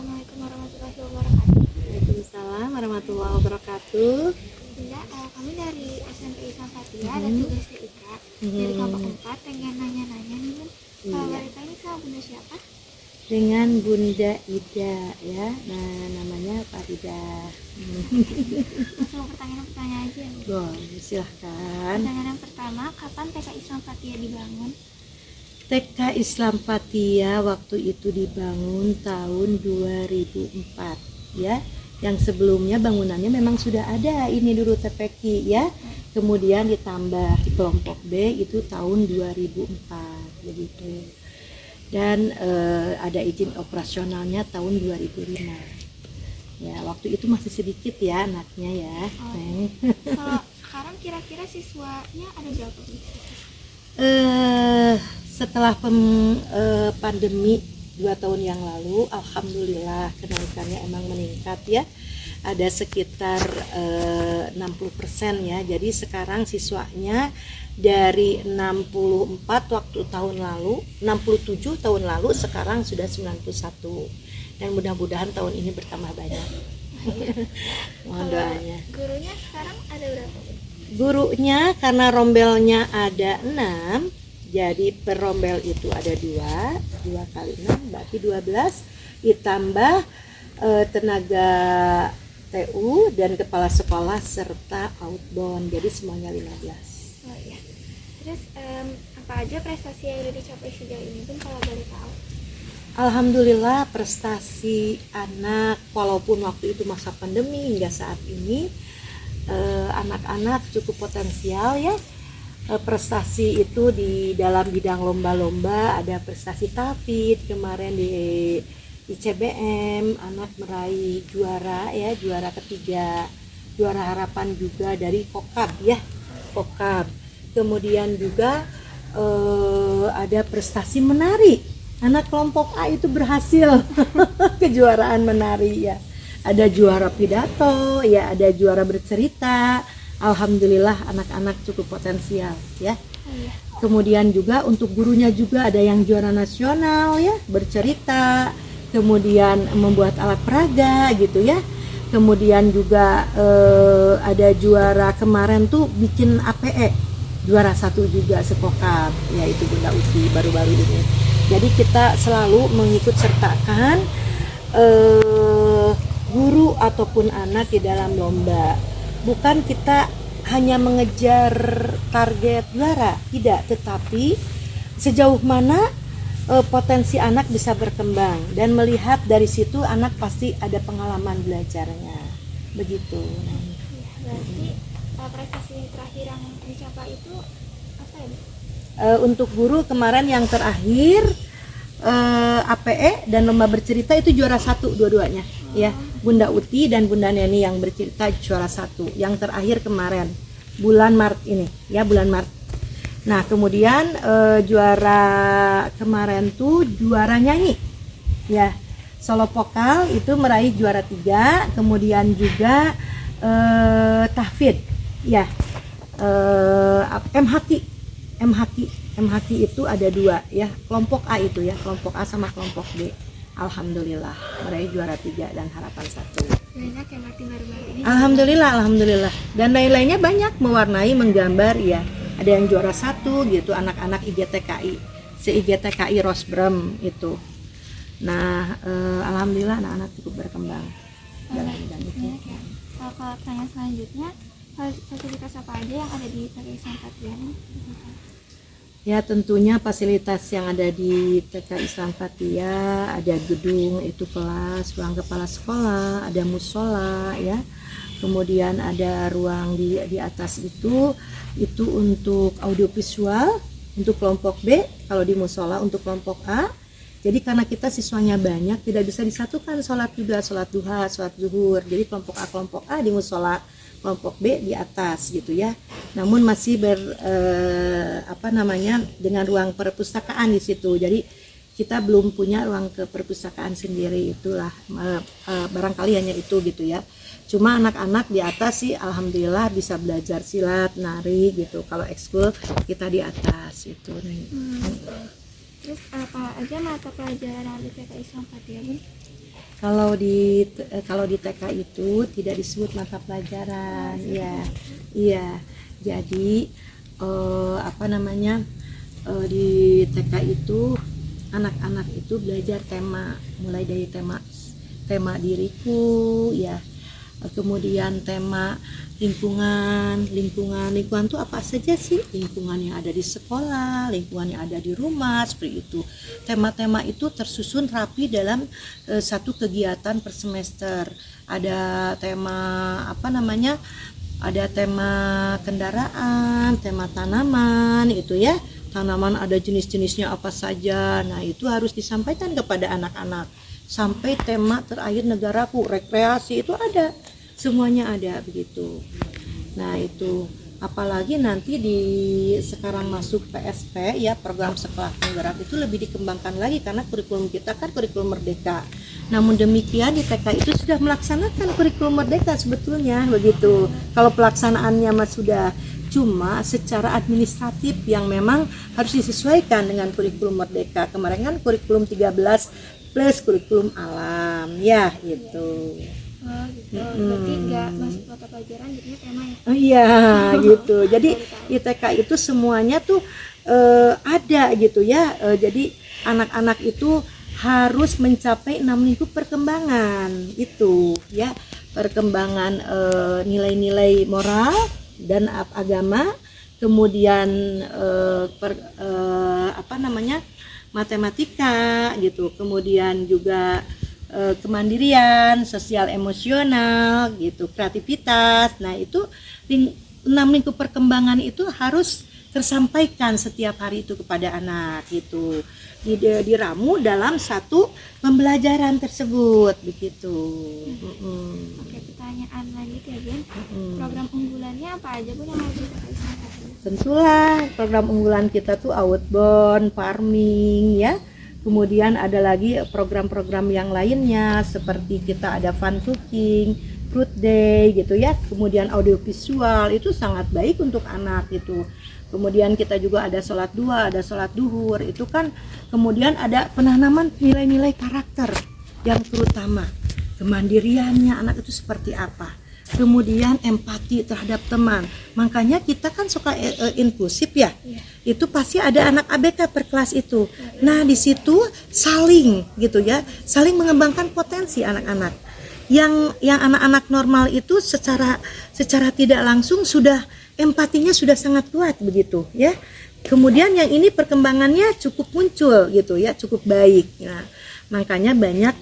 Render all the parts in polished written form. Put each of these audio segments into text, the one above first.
Assalamualaikum warahmatullahi wabarakatuh. Waalaikumsalam warahmatullahi wabarakatuh. Bunda, kami dari SMP Islam Fatia dan tugas TIK dari kelompok 4 pengen nanya-nanya nih Bun. Kalau boleh tahu ini sama Bunda siapa? Dengan Bunda Ida ya. Nah, namanya Farida. Langsung pertanyaan aja ya, Bun. Boleh, silahkan. Pertanyaan yang pertama, kapan TK Islam Fatia dibangun? TK Islam Fatia waktu itu dibangun tahun 2004 ya. Yang sebelumnya bangunannya memang sudah ada ini dulu TPQ ya. Kemudian ditambah di kelompok B itu tahun 2004 begitu. Dan ada izin operasionalnya tahun 2005. Ya, waktu itu masih sedikit ya anaknya ya. Kalau sekarang kira-kira siswanya ada berapa, Bun? Setelah pandemi 2 tahun yang lalu, alhamdulillah kenaikannya emang meningkat ya. Ada sekitar 60% ya. Jadi sekarang siswanya dari 64 waktu tahun lalu, 67 tahun lalu, sekarang sudah 91. Dan mudah-mudahan tahun ini bertambah banyak. Mohon doanya. Gurunya sekarang ada berapa, Bun? Gurunya karena rombelnya ada 6, jadi per rombel itu ada 2 kali 6 berarti 12, ditambah tenaga TU dan kepala sekolah serta outbound, jadi semuanya 15. Oh iya. Terus apa aja prestasi yang udah dicapai sejauh ini Bun, kalau boleh tahu? Alhamdulillah prestasi anak walaupun waktu itu masa pandemi hingga saat ini anak-anak cukup potensial ya. Prestasi itu di dalam bidang lomba-lomba, ada prestasi TAFID kemarin di CBM anak meraih juara ya, juara ketiga, juara harapan juga dari Kokab ya, Kokab. Kemudian juga ada prestasi menari, anak kelompok A itu berhasil kejuaraan menari ya, ada juara pidato ya, ada juara bercerita. Alhamdulillah anak-anak cukup potensial ya. Kemudian juga untuk gurunya juga ada yang juara nasional ya, bercerita, kemudian membuat alat peraga gitu ya. Kemudian juga ada juara kemarin tuh bikin APE, juara 1 juga sekokap, yaitu Bunda Uti baru-baru ini. Jadi kita selalu mengikut sertakan guru ataupun anak di dalam lomba. Bukan kita hanya mengejar target juara, tidak, tetapi sejauh mana potensi anak bisa berkembang dan melihat dari situ anak pasti ada pengalaman belajarnya, begitu. Berarti prestasi terakhir yang dicapai itu apa ya? Untuk guru kemarin yang terakhir APE dan lomba bercerita itu juara 1 dua-duanya ya. Bunda Uti dan Bunda Neni yang bercerita juara 1. Yang terakhir kemarin bulan Maret ini ya, bulan Maret. Nah kemudian juara kemarin tuh juara nyanyi ya, solo vokal itu meraih juara 3. Kemudian juga tahfidz ya, MHQ itu ada 2 ya, kelompok A itu ya, kelompok A sama kelompok B. Alhamdulillah meraih juara 3 dan harapan 1. Banyak yang Martin baru-baru ini. Alhamdulillah. Dan lain-lainnya banyak, mewarnai, menggambar ya. Ada yang juara 1 gitu, anak-anak IGTKI, se-IGTKI Rosbrem itu. Nah, alhamdulillah anak-anak cukup berkembang dalam bidang itu. Kalau pertanyaan selanjutnya, fasilitas apa aja yang ada di TK Islam Fatia nih? Ya tentunya fasilitas yang ada di TK Islam Fatia, ada gedung itu kelas, ruang kepala sekolah, ada musola ya. Kemudian ada ruang di atas itu untuk audiovisual untuk kelompok B, kalau di musola untuk kelompok A. Jadi karena kita siswanya banyak tidak bisa disatukan sholat juga, sholat duha, sholat zuhur. Jadi kelompok A di musola, kelompok B di atas gitu ya. Namun masih dengan ruang perpustakaan di situ. Jadi kita belum punya ruang ke perpustakaan sendiri, itulah barangkali hanya itu gitu ya. Cuma anak-anak di atas sih alhamdulillah bisa belajar silat, nari gitu. Kalau ekskul kita di atas itu. Terus apa aja mata pelajaran yang ada di TK Islam Fatia, Bun? Kalau di TK itu tidak disebut mata pelajaran, ya, iya. Jadi apa namanya, di TK itu anak-anak itu belajar tema, mulai dari tema diriku, ya, kemudian tema lingkungan itu apa saja sih, lingkungan yang ada di sekolah, lingkungan yang ada di rumah, seperti itu. Tema-tema itu tersusun rapi dalam satu kegiatan per semester. Ada tema apa namanya, ada tema kendaraan, tema tanaman, itu ya, tanaman ada jenis-jenisnya apa saja. Nah, itu harus disampaikan kepada anak-anak. Sampai tema terakhir negaraku, rekreasi, itu ada, semuanya ada begitu. Nah, itu apalagi nanti sekarang masuk PSP, ya, program sekolah penggerak, itu lebih dikembangkan lagi karena kurikulum kita kan kurikulum merdeka. Namun demikian di TK itu sudah melaksanakan kurikulum merdeka sebetulnya begitu. Kalau pelaksanaannya sudah, cuma secara administratif yang memang harus disesuaikan dengan kurikulum merdeka. Kemarin kan kurikulum 13 plus kurikulum alam, ya gitu. Oh gitu, berarti nggak masuk mata pelajaran jadinya tema ya? Oh iya gitu. Jadi di TK itu semuanya tuh ada gitu ya. Jadi anak-anak itu harus mencapai 6 lingkup perkembangan itu, ya, perkembangan nilai-nilai moral dan agama, kemudian apa namanya, matematika gitu, kemudian juga kemandirian, sosial emosional gitu, kreativitas. Nah, itu 6 lingkup perkembangan itu harus tersampaikan setiap hari itu kepada anak gitu, diramu dalam satu pembelajaran tersebut begitu. Oke, pertanyaan lanjut ya, Ben. Program unggulannya apa aja, Bu, yang harus kita kasih? Tentulah program unggulan kita tuh outbound farming, ya. Kemudian ada lagi program-program yang lainnya seperti kita ada fun cooking, fruit day gitu ya. Kemudian audiovisual itu sangat baik untuk anak itu. Kemudian kita juga ada sholat dua, ada sholat duhur, itu kan. Kemudian ada penanaman nilai-nilai karakter yang terutama kemandiriannya anak itu seperti apa. Kemudian empati terhadap teman. Makanya kita kan suka inklusif ya. Itu pasti ada anak ABK per kelas itu. Nah, di situ saling gitu ya, saling mengembangkan potensi anak-anak. Yang anak-anak normal itu secara tidak langsung sudah empatinya sudah sangat kuat begitu ya. Kemudian yang ini perkembangannya cukup muncul gitu ya, cukup baik. Nah, makanya banyak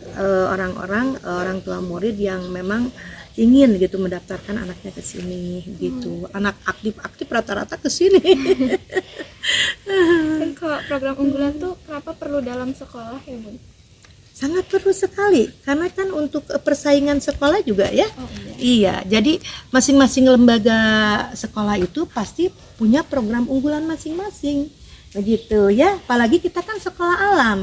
orang tua murid yang memang ingin gitu mendaftarkan anaknya ke sini gitu. Anak aktif rata-rata ke sini. Dan kalau program unggulan tuh kenapa perlu dalam sekolah ya, Bun? Sangat perlu sekali karena kan untuk persaingan sekolah juga ya. Iya, jadi masing-masing lembaga sekolah itu pasti punya program unggulan masing-masing. Begitu ya, apalagi kita kan sekolah alam.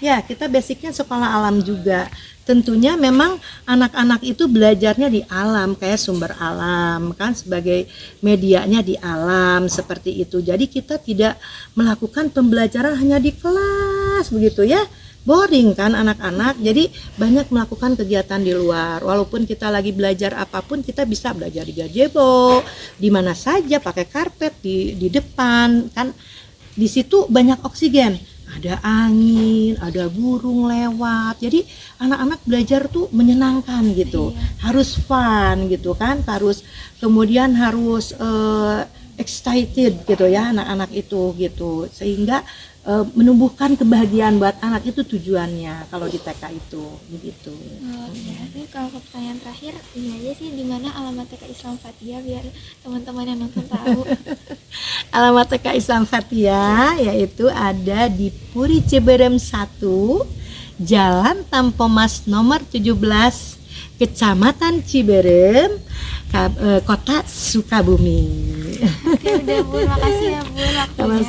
Ya, kita basicnya sekolah alam juga. Tentunya memang anak-anak itu belajarnya di alam, kayak sumber alam kan, sebagai medianya di alam seperti itu. Jadi kita tidak melakukan pembelajaran hanya di kelas begitu ya, boring kan anak-anak. Jadi banyak melakukan kegiatan di luar. Walaupun kita lagi belajar apapun, kita bisa belajar di gazebo, di mana saja, pakai karpet di depan kan. Di situ banyak oksigen. Ada angin, ada burung lewat. Jadi anak-anak belajar tuh menyenangkan gitu. Harus fun gitu kan, kemudian harus excited gitu ya anak-anak itu gitu. Sehingga menumbuhkan kebahagiaan buat anak itu tujuannya kalau di TK itu begitu. Ini kalau pertanyaan terakhir ini aja sih, di mana alamat TK Islam Fathia biar teman-teman yang nonton tahu. Alamat TK Islam Fathia yaitu ada di Puri Ciberem 1, Jalan Tampomas nomor 17, Kecamatan Ciberem, Kota Sukabumi. Oke, udah, Bu, makasih ya, Bu, waktunya.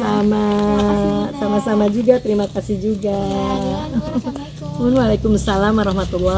Sama-sama juga, terima kasih juga. Ya, Assalamualaikum. Waalaikumsalam warahmatullahi